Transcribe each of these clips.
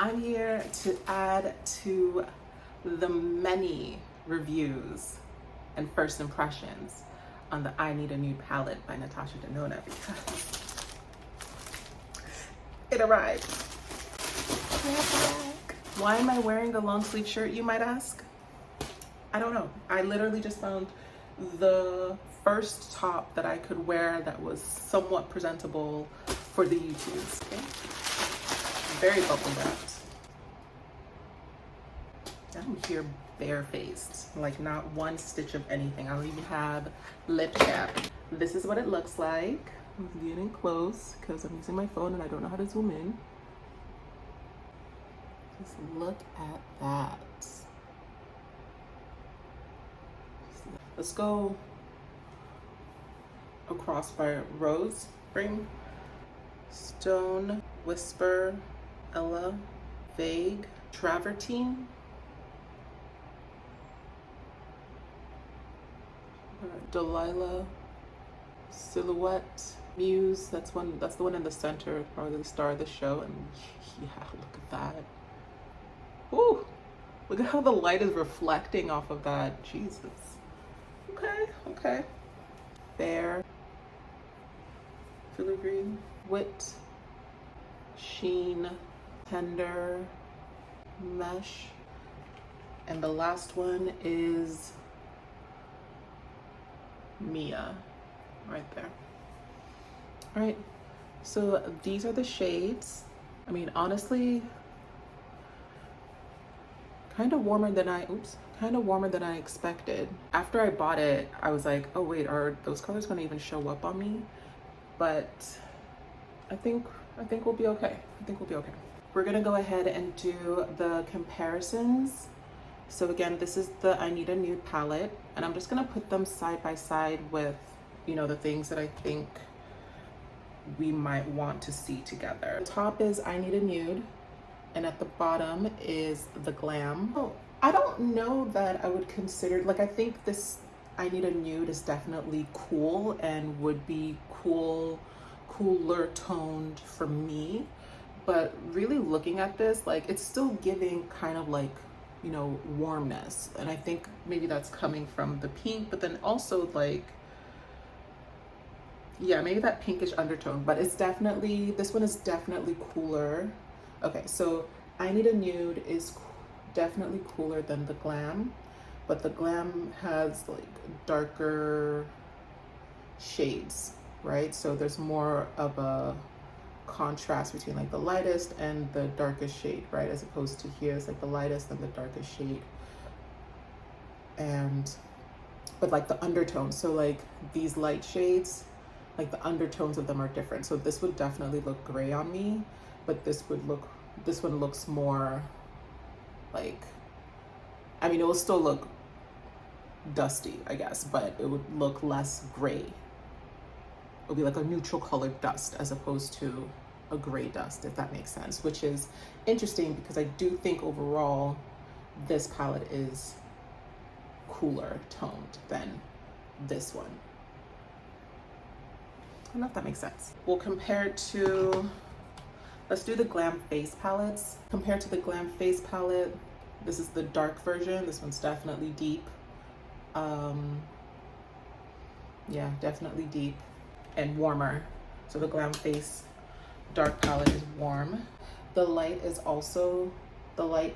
I'm here to add to the many reviews and first impressions on the I Need a Nude palette by Natasha Denona because it arrived. Why am I wearing a long sleeve shirt, you might ask? I don't know. I literally just found the first top that I could wear that was somewhat presentable for the YouTubes. Okay? Very bubble wrapped. I'm here barefaced, like not one stitch of anything. I don't even have lip cap. This is what it looks like. I'm getting close because I'm using my phone and I don't know how to zoom in. Just look at that. Let's go across by Rose, Spring, Stone, Whisper, Ella, Vague, Travertine, Delilah, Silhouette, Muse. That's the one in the center, probably the star of the show. And yeah, look at that. Ooh, look at how the light is reflecting off of that. Jesus. Okay. Fair, Filigree, Wit, Sheen, Tender, Mesh, and the last one is Mia, right there. All right, so these are the shades. I mean, honestly, kind of warmer than I expected. After I bought it, I was like, oh wait, are those colors gonna even show up on me? But I think we'll be okay. We're gonna go ahead and do the comparisons. So again, this is the I Need a Nude palette, and I'm just gonna put them side by side with, you know, the things that I think we might want to see together. The top is I Need a Nude, and at the bottom is the Glam. Oh, I don't know that I would consider, like, I think this I Need a Nude is definitely cool and would be cooler toned for me. But really looking at this, like, it's still giving kind of like, you know, warmness. And I think maybe that's coming from the pink, but then also like, yeah, maybe that pinkish undertone, but it's definitely, this one is definitely cooler. Okay, so I Need a Nude is definitely cooler than the Glam, but the Glam has like darker shades, right? So there's more of a contrast between like the lightest and the darkest shade, right? As opposed to here, it's like the lightest and the darkest shade. But like the undertones, so like these light shades, like the undertones of them are different. So this would definitely look gray on me, but this one looks more like, I mean, it will still look dusty, I guess, but it would look less gray. It would be like a neutral colored dust as opposed to a gray dust, if that makes sense, which is interesting because I do think overall this palette is cooler toned than this one. I don't know if that makes sense. We'll compare it to, let's do the Glam Face palettes. Compared to the Glam Face palette, this is the dark version. This one's definitely deep. Yeah, definitely deep and warmer. So the Glam Face dark palette is warm. The light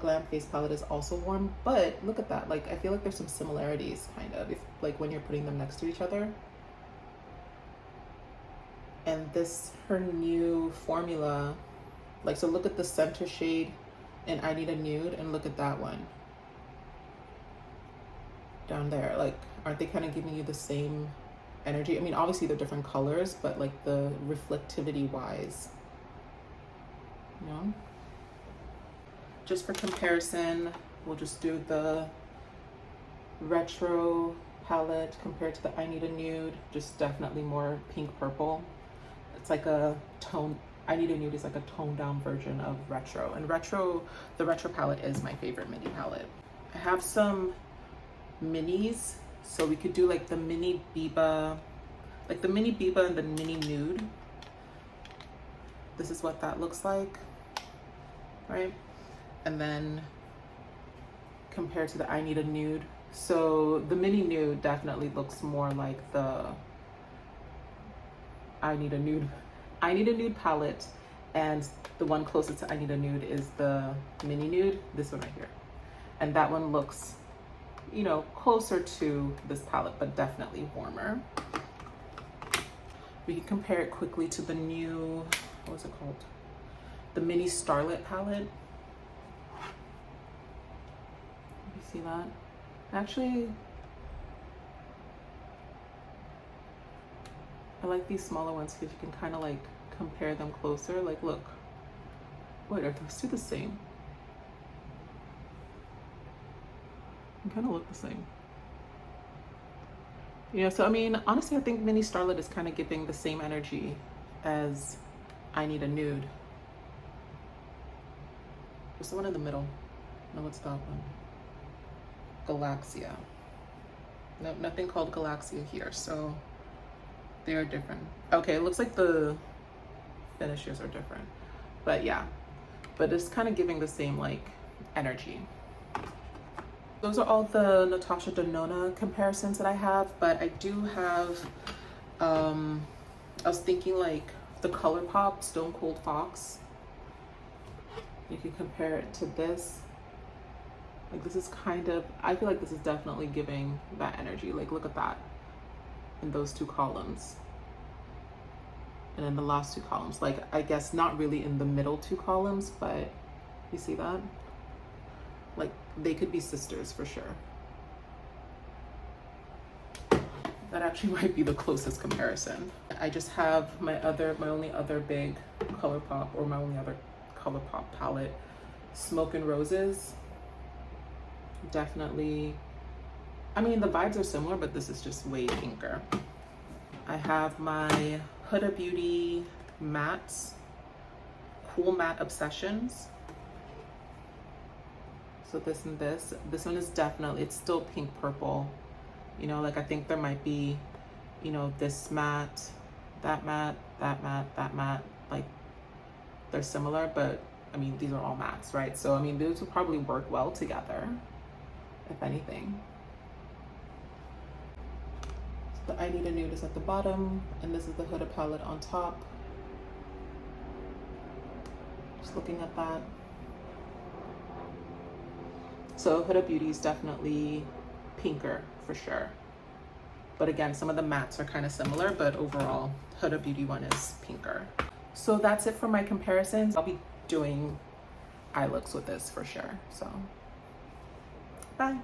Glam Face palette is also warm, but look at that. Like, I feel like there's some similarities kind of, if, like when you're putting them next to each other. And this, her new formula, like, so look at the center shade in I Need a Nude and look at that one down there. Like, aren't they kind of giving you the same energy? I mean, obviously they're different colors, but like the reflectivity wise, you know? Just for comparison, we'll just do the retro palette compared to the I Need a Nude, just definitely more pink purple. It's like a tone, I Need a Nude is like a toned down version of retro. And the retro palette is my favorite mini palette. I have some minis, so we could do like the mini Biba, and the mini Nude. This is what that looks like, right? and then compared to the I Need a Nude. So the mini nude definitely looks more like the I Need a Nude palette, and the one closest to I Need a Nude is the mini nude, this one right here. And that one looks, you know, closer to this palette, but definitely warmer. We can compare it quickly to the new, what's it called? The mini Starlit palette. You see that? Actually, I like these smaller ones because you can kind of like compare them closer. Like, look, wait, are those two the same? They kind of look the same. Yeah, so I mean, honestly, I think Mini Starlit is kind of giving the same energy as I Need a Nude. What's the one in the middle? No, what's that one? Galaxia. No, nothing called Galaxia here, so they are different. Okay, it looks like the finishes are different, but yeah, but it's kind of giving the same like energy. Those are all the Natasha Denona comparisons that I have, but I do have, I was thinking like the ColourPop Stone Cold Fox. You can compare it to this. Like, this is kind of, I feel like this is definitely giving that energy. Like, look at that in those two columns. And in the last two columns, like, I guess not really in the middle two columns, but you see that? Like, they could be sisters for sure. That actually might be the closest comparison. I just have my only other big ColourPop, or my only other ColourPop palette, Smoke and Roses. Definitely, I mean, the vibes are similar, but this is just way pinker. I have my Huda Beauty mattes, Cool Matte Obsessions. So this and this one is definitely, it's still pink purple. You know, like, I think there might be, you know, this matte, that matte, that matte, that matte, like, they're similar, but I mean, these are all mattes, right? So I mean, those will probably work well together, if anything. So the I Need a Nude is at the bottom, and this is the Huda palette on top. Just looking at that. So Huda Beauty is definitely pinker for sure. But again, some of the mattes are kind of similar, but overall, Huda Beauty one is pinker. So that's it for my comparisons. I'll be doing eye looks with this for sure, so bye.